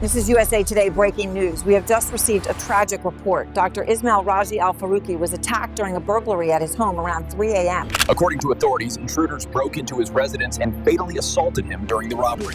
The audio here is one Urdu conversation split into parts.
This is USA Today breaking news. We have just received a tragic report. Dr. Ismail Razi Al Faruqi was attacked during a burglary at his home around 3 a.m. According to authorities, intruders broke into his residence and fatally assaulted him during the robbery.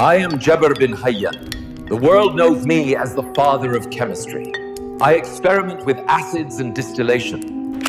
I am Jabr bin Hayyan. The world knows me as the father of chemistry. I experiment with acids and distillation.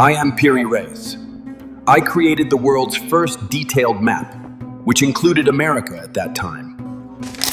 I am Piri Reis. I created the world's first detailed map, which included America at that time.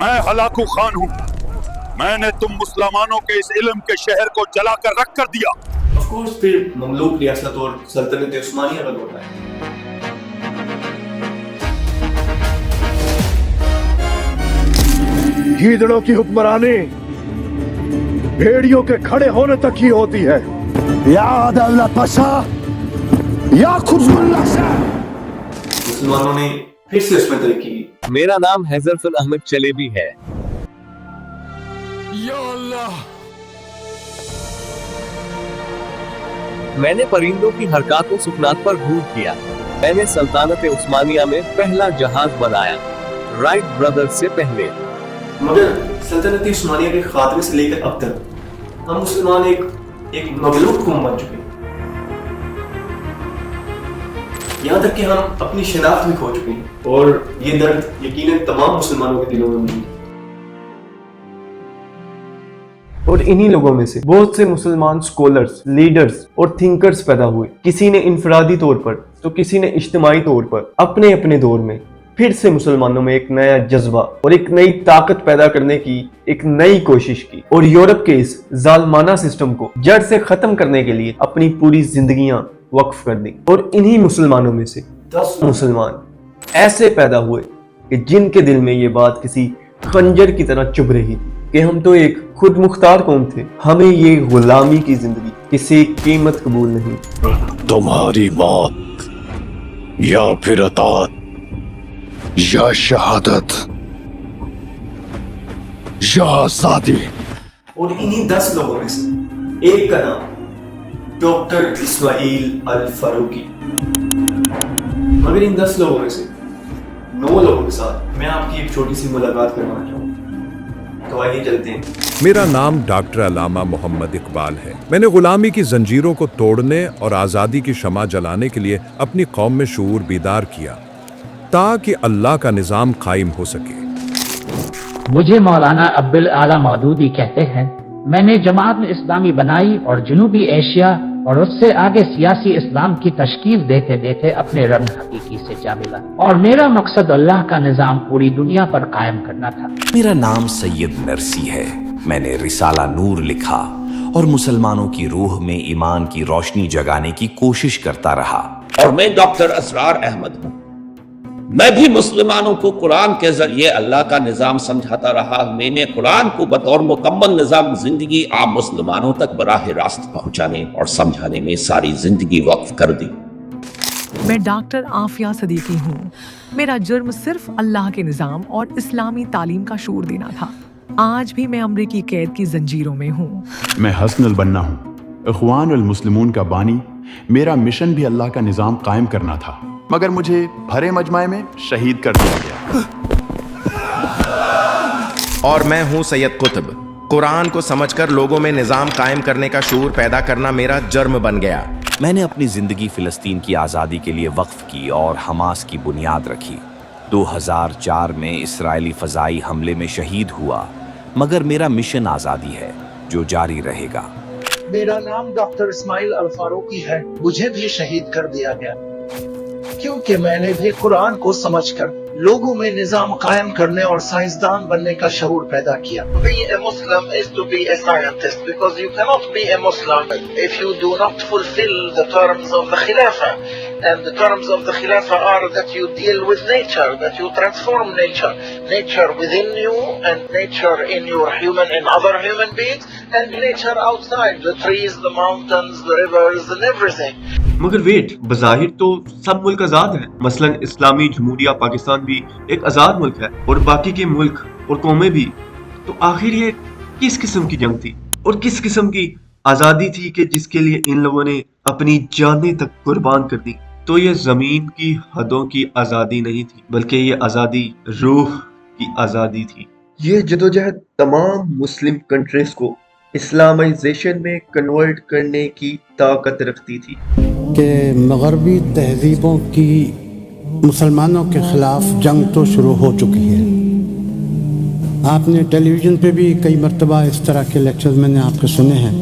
میں ہلاکو خان ہوں. میں نے تم مسلمانوں کے اس علم کے شہر کو جلا کر رکھ کر دیا. آف کورس پھر مملوک ریاست اور سلطنت عثمانیہ کا ہوتا ہے. گیدڑوں کی حکمرانی بھیڑیوں کے کھڑے ہونے تک ہی ہوتی ہے. یا دولت پاشا یا خزم اللہ شاہ. مسلمانوں نے پھر سے اس میں ترقی کی. میرا نام حیدر احمد چلیبی ہے. یا اللہ. میں نے پرندوں کی حرکات و سکنات پر غور کیا. میں نے سلطنت عثمانیہ میں پہلا جہاز بنایا، رائٹ برادر سے پہلے. مگر سلطنت عثمانیہ کے خاتمے سے لے کر اب تک ہم مسلمان ایک مغلوب قوم بن چکے ہیں. یہاں تک کہ ہم اپنی شناخت بھی کھو چکے ہیں، اور یہ درد یقیناً تمام مسلمانوں کے دلوں میں ہے. اور انہی لوگوں میں سے بہت سے مسلمان سکولرز، لیڈرز اور تھنکرز پیدا ہوئے. کسی نے انفرادی طور پر تو کسی نے اجتماعی طور پر اپنے اپنے دور میں پھر سے مسلمانوں میں ایک نیا جذبہ اور ایک نئی طاقت پیدا کرنے کی ایک نئی کوشش کی، اور یورپ کے اس ظالمانہ سسٹم کو جڑ سے ختم کرنے کے لیے اپنی پوری زندگیاں وقف کر دی. اور انہی مسلمانوں میں سے 10 مسلمان ایسے پیدا ہوئے کہ جن کے دل میں یہ بات کسی خنجر کی طرح چبھ رہی تھی کہ ہم تو ایک خود مختار قوم تھے، ہمیں یہ غلامی کی زندگی کسی قیمت قبول نہیں. تمہاری موت یا پھر اطاعت یا شہادت یا آزادی. اور انہی 10 لوگوں میں سے ایک کا نام ڈاکٹر اسماعیل الفاروقی. مگر ان 10 لوگوں میں سے 9 لوگوں کے ساتھ میں آپ کی ایک چھوٹی سی ملاقات کروانا چاہوں گا. تو آئیے چلتے ہیں. میرا نام ڈاکٹر علامہ محمد اقبال ہے. میں نے غلامی کی زنجیروں کو توڑنے اور آزادی کی شمع جلانے کے لیے اپنی قوم میں شعور بیدار کیا تاکہ اللہ کا نظام قائم ہو سکے. مجھے مولانا عبدالاعلی مودودی کہتے ہیں. میں نے جماعت اسلامی بنائی اور جنوبی ایشیا اور اس سے آگے سیاسی اسلام کی تشکیل دیتے دیتے اپنے رنگ حقیقی سے جا ملا، اور میرا مقصد اللہ کا نظام پوری دنیا پر قائم کرنا تھا. میرا نام سید نرسی ہے. میں نے رسالہ نور لکھا اور مسلمانوں کی روح میں ایمان کی روشنی جگانے کی کوشش کرتا رہا. اور میں ڈاکٹر اسرار احمد ہوں. میں بھی مسلمانوں کو قرآن کے ذریعے اللہ کا نظام سمجھاتا رہا. میں نے قرآن کو بطور مکمل نظام زندگی عام مسلمانوں تک براہ راست پہنچانے اور سمجھانے میں ساری زندگی وقف کر دی. میں ڈاکٹر عافیہ صدیقی ہوں. میرا جرم صرف اللہ کے نظام اور اسلامی تعلیم کا شعور دینا تھا. آج بھی میں امریکی قید کی زنجیروں میں ہوں. میں حسن البنا ہوں، اخوان المسلمون کا بانی. میرا مشن بھی اللہ کا نظام قائم کرنا تھا، مگر مجھے بھرے مجمع میں شہید کر دیا گیا. اور میں ہوں سید قطب. قرآن کو سمجھ کر لوگوں میں نظام قائم کرنے کا شعور پیدا کرنا میرا جرم بن گیا. میں نے اپنی زندگی فلسطین کی آزادی کے لیے وقف کی اور حماس کی بنیاد رکھی. 2004 میں اسرائیلی فضائی حملے میں شہید ہوا، مگر میرا مشن آزادی ہے جو جاری رہے گا. میرا نام ڈاکٹر اسماعیل الفاروقی ہے. مجھے بھی شہید کر دیا گیا کیونکہ میں نے بھی قرآن کو سمجھ کر لوگوں میں نظام قائم کرنے اور سائنسدان بننے کا شعور پیدا کیا. Be a Muslim is to be a scientist, because you cannot be a Muslim if you do not fulfill the terms of the Khilafah. And the terms of the Khilafah are that you deal with nature, that you transform nature. Nature within you and nature in your in other human beings, and nature outside, the trees, the mountains, the rivers and everything. مگر ویٹ، بظاہر تو سب ملک آزاد ہیں. مثلا اسلامی جمہوریہ پاکستان بھی ایک آزاد ملک ہے، اور باقی کے ملک اور قومیں بھی. تو آخر یہ کس قسم کی جنگ تھی اور کس قسم کی آزادی تھی کہ جس کے لیے ان لوگوں نے اپنی جانیں تک قربان کر دی؟ تو یہ زمین کی حدوں کی آزادی نہیں تھی، بلکہ یہ آزادی روح کی آزادی تھی. یہ جدوجہد تمام مسلم کنٹریز کو اسلامائزیشن میں کنورٹ کرنے کی طاقت رکھتی تھی کہ مغربی تہذیبوں کی مسلمانوں کے خلاف جنگ تو شروع ہو چکی ہے. آپ نے ٹیلی ویژن پہ بھی کئی مرتبہ اس طرح کے لیکچرز میں نے آپ کے سنے ہیں.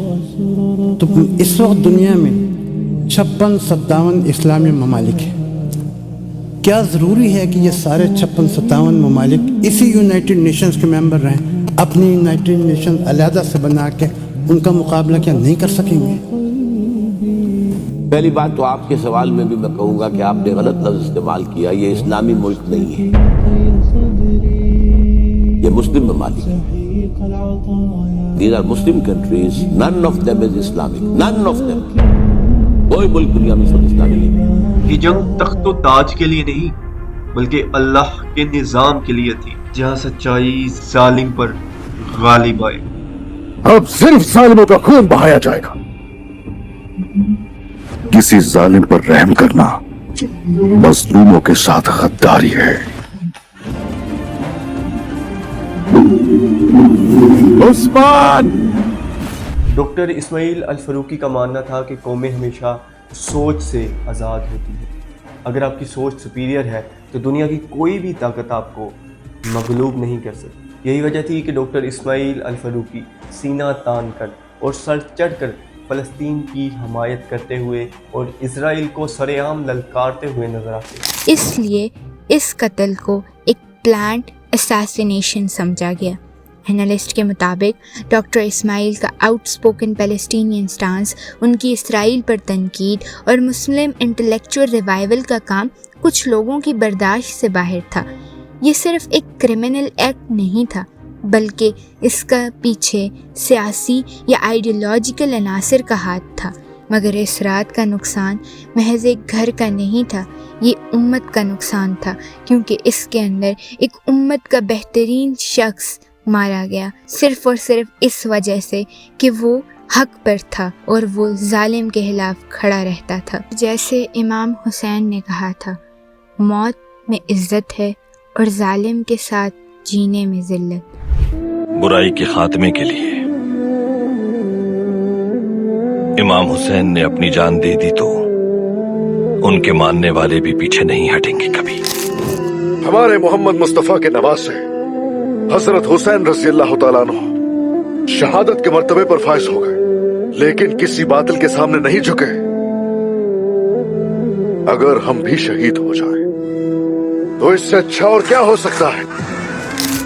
تو اس وقت دنیا میں 56-57 اسلامی ممالک ہیں. کیا ضروری ہے کہ یہ سارے 56-57 ممالک اسی یونائٹڈ نیشنز کے ممبر رہیں؟ اپنی یونائٹڈ نیشن علیحدہ سے بنا کے ان کا مقابلہ کیا نہیں کر سکیں گے؟ پہلی بات تو آپ کے سوال میں بھی میں کہوں گا کہ آپ نے غلط لفظ استعمال کیا. یہ اسلامی ملک نہیں ہے, یہ مسلم ممالک ہیں. These are Muslim countries. None of them is Islamic. None of them. کوئی ملک دنیا میں سب اسلامی نہیں ہے. یہ جنگ تخت و تاج کے لیے نہیں بلکہ اللہ کے نظام کے لیے تھی, جہاں سچائی ظالم پر غالب آئے. اب صرف ظالموں کا خون بہایا جائے گا. کسی ظالم پر رحم کرنا مظلوموں کے ساتھ غداری ہے. عثمان! ڈاکٹر اسماعیل الفاروقی کا ماننا تھا کہ قومیں ہمیشہ سوچ سے آزاد ہوتی ہیں. اگر آپ کی سوچ سپیریئر ہے تو دنیا کی کوئی بھی طاقت آپ کو مغلوب نہیں کر سکتی. یہی وجہ تھی کہ ڈاکٹر اسماعیل الفاروقی سینہ تان کر اور سر چڑھ کر فلسطین کی حمایت کرتے ہوئے اور اسرائیل کو سر عام للکارتے ہوئے نظر آتے. اس لیے اس قتل کو ایک پلانٹ اساسینیشن سمجھا گیا. اینالسٹ کے مطابق ڈاکٹر اسماعیل کا آؤٹ اسپوکن پیلسٹینین سٹانس، ان کی اسرائیل پر تنقید اور مسلم انٹلیکچوئل ریوائول کا کام کچھ لوگوں کی برداشت سے باہر تھا. یہ صرف ایک کرمنل ایکٹ نہیں تھا بلکہ اس کا پیچھے سیاسی یا آئیڈیالوجیکل عناصر کا ہاتھ تھا. مگر اس رات کا نقصان محض ایک گھر کا نہیں تھا، یہ امت کا نقصان تھا، کیونکہ اس کے اندر ایک امت کا بہترین شخص مارا گیا صرف اور صرف اس وجہ سے کہ وہ حق پر تھا اور وہ ظالم کے خلاف کھڑا رہتا تھا. جیسے امام حسین نے کہا تھا، موت میں عزت ہے اور ظالم کے ساتھ جینے میں ذلت. برائی کے خاتمے کے لیے امام حسین نے اپنی جان دے دی تو ان کے ماننے والے بھی پیچھے نہیں ہٹیں گے کبھی. ہمارے محمد مصطفیٰ کے نواسے حضرت حسین رضی اللہ تعالیٰ عنہ شہادت کے مرتبے پر فائز ہو گئے، لیکن کسی باطل کے سامنے نہیں جھکے. اگر ہم بھی شہید ہو جائیں تو اس سے اچھا اور کیا ہو سکتا ہے.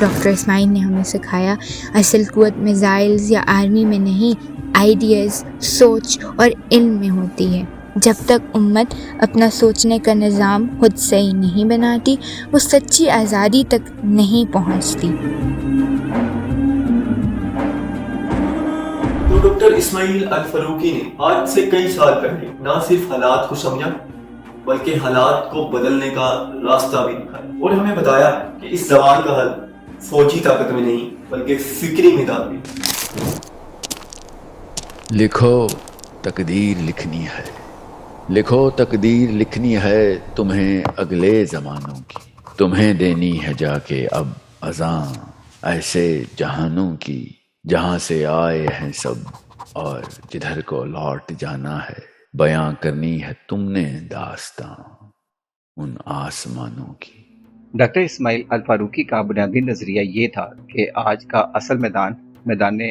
ڈاکٹر اسماعیل نے ہمیں سکھایا اصل قوت میزائلز یا آرمی میں نہیں، آئیڈیاز، سوچ اور علم میں ہوتی ہے. جب تک امت اپنا سوچنے کا نظام خود سے ہی نہیں بناتی، وہ سچی آزادی تک نہیں پہنچتی. تو ڈاکٹر اسماعیل الفاروقی نے آج سے کئی سال پہلے نہ صرف حالات کو سمجھا بلکہ حالات کو بدلنے کا راستہ بھی دکھایا، اور ہمیں بتایا کہ اس زوال کا حل فوجی طاقت میں نہیں بلکہ فکری میدان میں. لکھو تقدیر لکھنی ہے، لکھو تقدیر لکھنی ہے تمہیں اگلے زمانوں کی، تمہیں دینی ہے جا کے اب اذاں ایسے جہانوں کی جہاں سے آئے ہیں سب اور جدھر کو لوٹ جانا ہے. بیاں کرنی ہے تم نے داستاں ان آسمانوں کی. ڈاکٹر اسماعیل الفاروقی کا بنیادی نظریہ یہ تھا کہ آج کا اصل میدان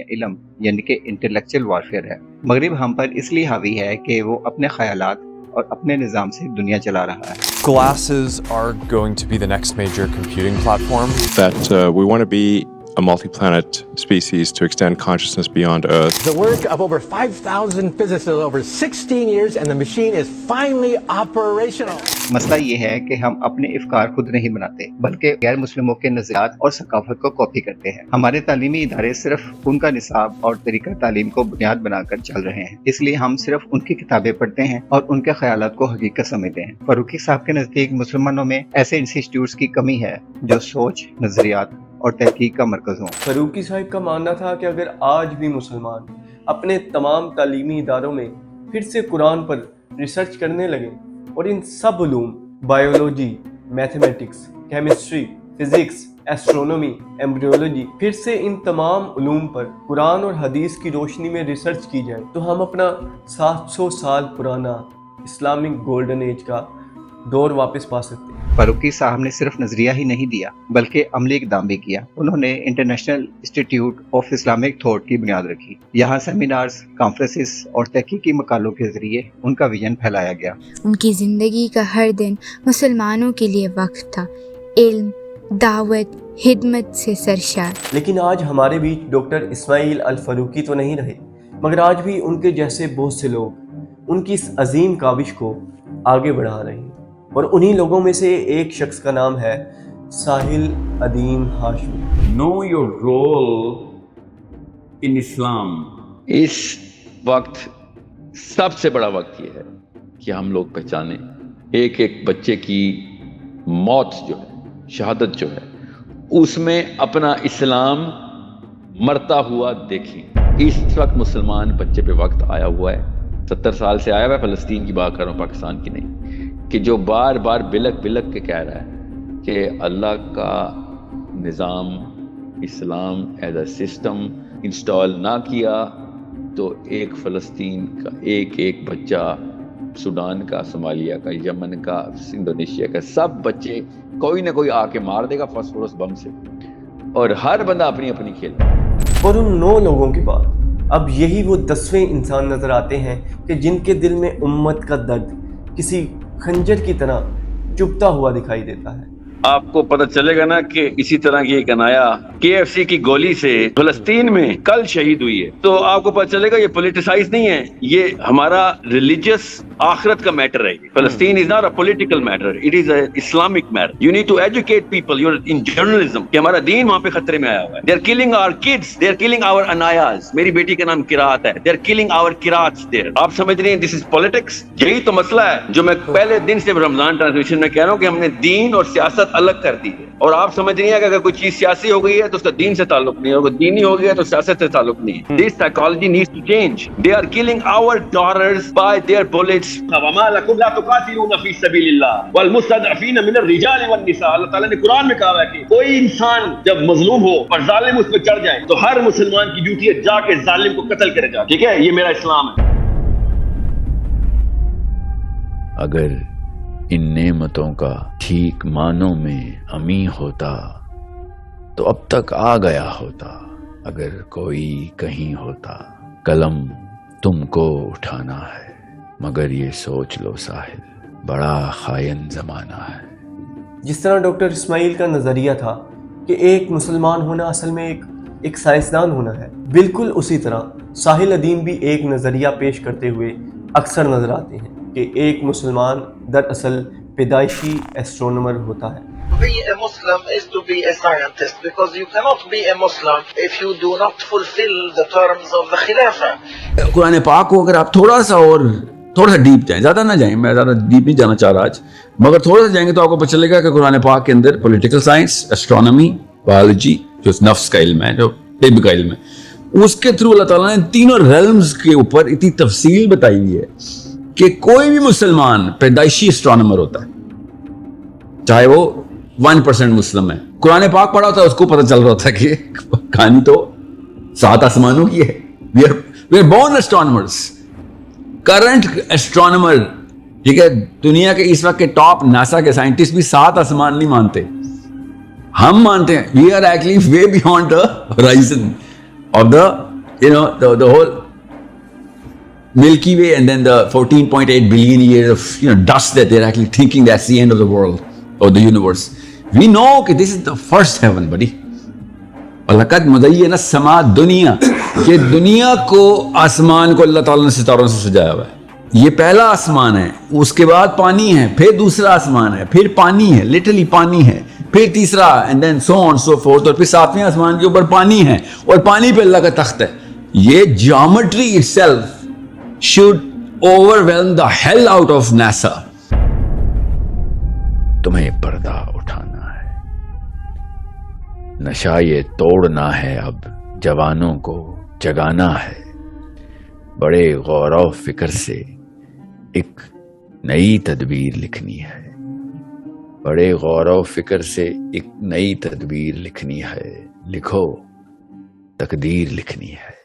علم یعنی کہ انٹلیکچوئل وارفیئر ہے. مغرب ہم پر اس لیے حاوی ہے کہ وہ اپنے خیالات اور اپنے نظام سے دنیا چلا رہا ہے. Glasses are going to be the next major computing platform. That we want to be a multi-planet species to extend consciousness beyond Earth. The work of over 5,000 physicists over 16 years and the machine is finally operational. مسئلہ یہ ہے کہ ہم اپنے افکار خود نہیں بناتے بلکہ غیر مسلموں کے نظریات اور ثقافت کو کاپی کرتے ہیں. ہمارے تعلیمی ادارے صرف ان کا نصاب اور طریقہ تعلیم کو بنیاد بنا کر چل رہے ہیں، اس لیے ہم صرف ان کی کتابیں پڑھتے ہیں اور ان کے خیالات کو حقیقت سمجھتے ہیں. فاروقی صاحب کے نزدیک مسلمانوں میں ایسے انسٹیٹیوٹس کی کمی ہے جو سوچ، نظریات اور تحقیق کا مرکز ہوں. فاروقی صاحب کا ماننا تھا کہ اگر آج بھی مسلمان اپنے تمام تعلیمی اداروں میں پھر سے قرآن پر ریسرچ کرنے لگے اور ان سب علوم biology, mathematics, chemistry, physics, astronomy, embryology پھر سے ان تمام علوم پر قرآن اور حدیث کی روشنی میں ریسرچ کی جائے تو ہم اپنا 700 سال پرانا اسلامک گولڈن ایج کا دور واپس پا سکتے ہیں۔ فاروقی صاحب نے صرف نظریہ ہی نہیں دیا بلکہ عملی اقدام بھی کیا۔ انہوں نے international institute of Islamic thought کی بنیاد رکھی۔ یہاں سیمینارز، کانفرنسز اور تحقیقی مقالوں کے ذریعے ان کا ویژن پھیلایا گیا۔ ان کی زندگی کا ہر دن مسلمانوں کے لیے وقت تھا، علم، دعوت، خدمت سے سرشار۔ لیکن آج ہمارے بیچ ڈاکٹر اسماعیل الفاروقی تو نہیں رہے، مگر آج بھی ان کے جیسے بہت سے لوگ ان کی اس عظیم کاوش کو آگے بڑھا رہے ہیں، اور انہی لوگوں میں سے ایک شخص کا نام ہے ساحل Udyam Hashmi. Know your role in Islam۔ اس وقت سب سے بڑا وقت یہ ہے کہ ہم لوگ پہچانیں، ایک ایک بچے کی موت جو ہے، شہادت جو ہے، اس میں اپنا اسلام مرتا ہوا دیکھیں۔ اس وقت مسلمان بچے پہ وقت آیا ہوا ہے، 70 سال سے آیا ہوا ہے، فلسطین کی بات کر رہا ہوں، پاکستان کی نہیں، کہ جو بار بار بلک بلک کے کہہ رہا ہے کہ اللہ کا نظام اسلام ایز اے سسٹم انسٹال نہ کیا تو ایک فلسطین کا ایک ایک بچہ، سوڈان کا، صومالیہ کا، یمن کا، انڈونیشیا کا، سب بچے کوئی نہ کوئی آ کے مار دے گا فاسفورس بم سے، اور ہر بندہ اپنی اپنی کھیل۔ اور ان 9 لوگوں کے بعد اب یہی وہ 10ویں انسان نظر آتے ہیں کہ جن کے دل میں امت کا درد کسی خنجر کی طرح چبھتا ہوا دکھائی دیتا ہے۔ آپ کو پتہ چلے گا نا کہ اسی طرح کی ایک انایا KFC کی گولی سے فلسطین میں کل شہید ہوئی ہے، تو آپ کو پتہ چلے گا یہ پولیٹیسائز نہیں ہے، یہ ہمارا ریلیجیس آخرت کا میٹر ہے۔ فلسطین is not a political matter, it is a Islamic matter. You need to educate people, you in journalism, کہ ہمارا دین وہاں پہ خطرے میں آیا ہوا ہے۔ They are killing our kids, they are killing our enemies. میری بیٹی کا نام قرات ہے، دے آر کلنگ آور قراتس دیر۔ آپ سمجھ رہے ہیں دس از پولیٹکس؟ یہی تو مسئلہ ہے جو میں پہلے دن سے رمضان ٹرانسمیشن میں کہہ رہا ہوں کہ ہم نے دین اور سیاست الگ کر دی ہے، اور آپ سمجھ رہی ہیں کہ اگر کوئی چیز سیاسی ہو گئی ہے تو اس کا دین سے تعلق نہیں ہے، اگر دینی ہو گیا تو سیاست سے تعلق نہیں ہے۔ This psychology needs to change. They are killing our daughters by their bullets. وَمَا لَكُمْ لَا تُقَاتِلُونَ فِي سَبِيلِ اللَّهِ وَالْمُسْتَضْعَفِينَ مِنَ الرِّجَالِ وَالنِّسَاءِ۔ اللہ تعالیٰ نے قرآن میں کہا ہے کہ کوئی انسان جب مظلوم ہو اور ظالم اس پہ چڑھ جائے تو ہر مسلمان کی ڈیوٹی ہے جا کے ظالم کو قتل کرے جا، ٹھیک ہے؟ یہ میرا اسلام ہے۔ اگر ان نعمتوں کا ٹھیک معنوں میں امی ہوتا تو اب تک آ گیا ہوتا، اگر کوئی کہیں ہوتا قلم تم کو اٹھانا ہے، مگر یہ سوچ لو ساحل بڑا خائن زمانہ ہے۔ جس طرح ڈاکٹر اسماعیل کا نظریہ تھا کہ ایک مسلمان ہونا اصل میں ایک سائنسدان ہونا ہے، بالکل اسی طرح ساحل ادیم بھی ایک نظریہ پیش کرتے ہوئے اکثر نظر آتے ہیں کہ ایک مسلمان دراصل پیدائشی ایسٹرونومر ہوتا ہے۔ To be a Muslim is to be a scientist, because you cannot be a Muslim if you do not fulfill the terms of the Khilafah. قرآن پاک کو اگر آپ تھوڑا سا ڈیپ جائیں، زیادہ نہ جائیں، میں زیادہ ڈیپ نہیں جانا چاہ رہا آج، مگر تھوڑا سا جائیں گے تو آپ کو پتہ چلے گا کہ قرآن پاک کے اندر پولیٹیکل سائنس، ایسٹرونومی، بایولوجی، جو نفس کا علم ہے، جو طب کا علم ہے، اس کے تھرو اللہ تعالیٰ نے تینوں ریلمز کے اوپر اتنی تفصیل بتائی ہوئی ہے کہ کوئی بھی مسلمان پیدائشی ایسٹرونومر ہوتا ہے، چاہے وہ 1% مسلم ہے۔ قرآن پاک پڑھا ہوتا ہے، اس کو پتہ چل رہا ہوتا ہے کہ کہانی تو 7 آسمانوں کی ہے۔ We are born astronomers. Current astronomer, ٹھیک ہے، دنیا کے اس وقت کے ٹاپ ناسا کے سائنٹسٹ بھی 7 آسمان نہیں مانتے، ہم مانتے ہیں۔ We are actually way beyond the horizon of the whole Milky Way, and then the 14.8 billion years of dust that they're actually thinking that's the end of the world or the universe. We know that this is the first heaven, buddy. وَلَقَدْ مُزَيَّنَا السَّمَاءَ الدُّنْيَا، کہ دنیا کو، آسمان کو اللہ تعالیٰ نے ستاروں سے سجایا ہوا ہے۔ یہ پہلا آسمان ہے، اس کے بعد پانی ہے، پھر دوسرا آسمان ہے، پھر پانی ہے، لٹرلی پانی ہے، پھر تیسرا، and then so on so forth، اور پھر 7ویں آسمان کے اوپر پانی ہے، اور پانی پہ اللہ کا تخت ہے۔ یہ geometry itself should overwhelm the hell out of NASA. تمہیں پردہ اٹھانا ہے، نشہ یہ توڑنا ہے، اب جوانوں کو جگانا ہے، بڑے غور و فکر سے ایک نئی تدبیر لکھنی ہے، بڑے غور و فکر سے ایک نئی تدبیر لکھنی ہے، لکھو تقدیر لکھنی ہے۔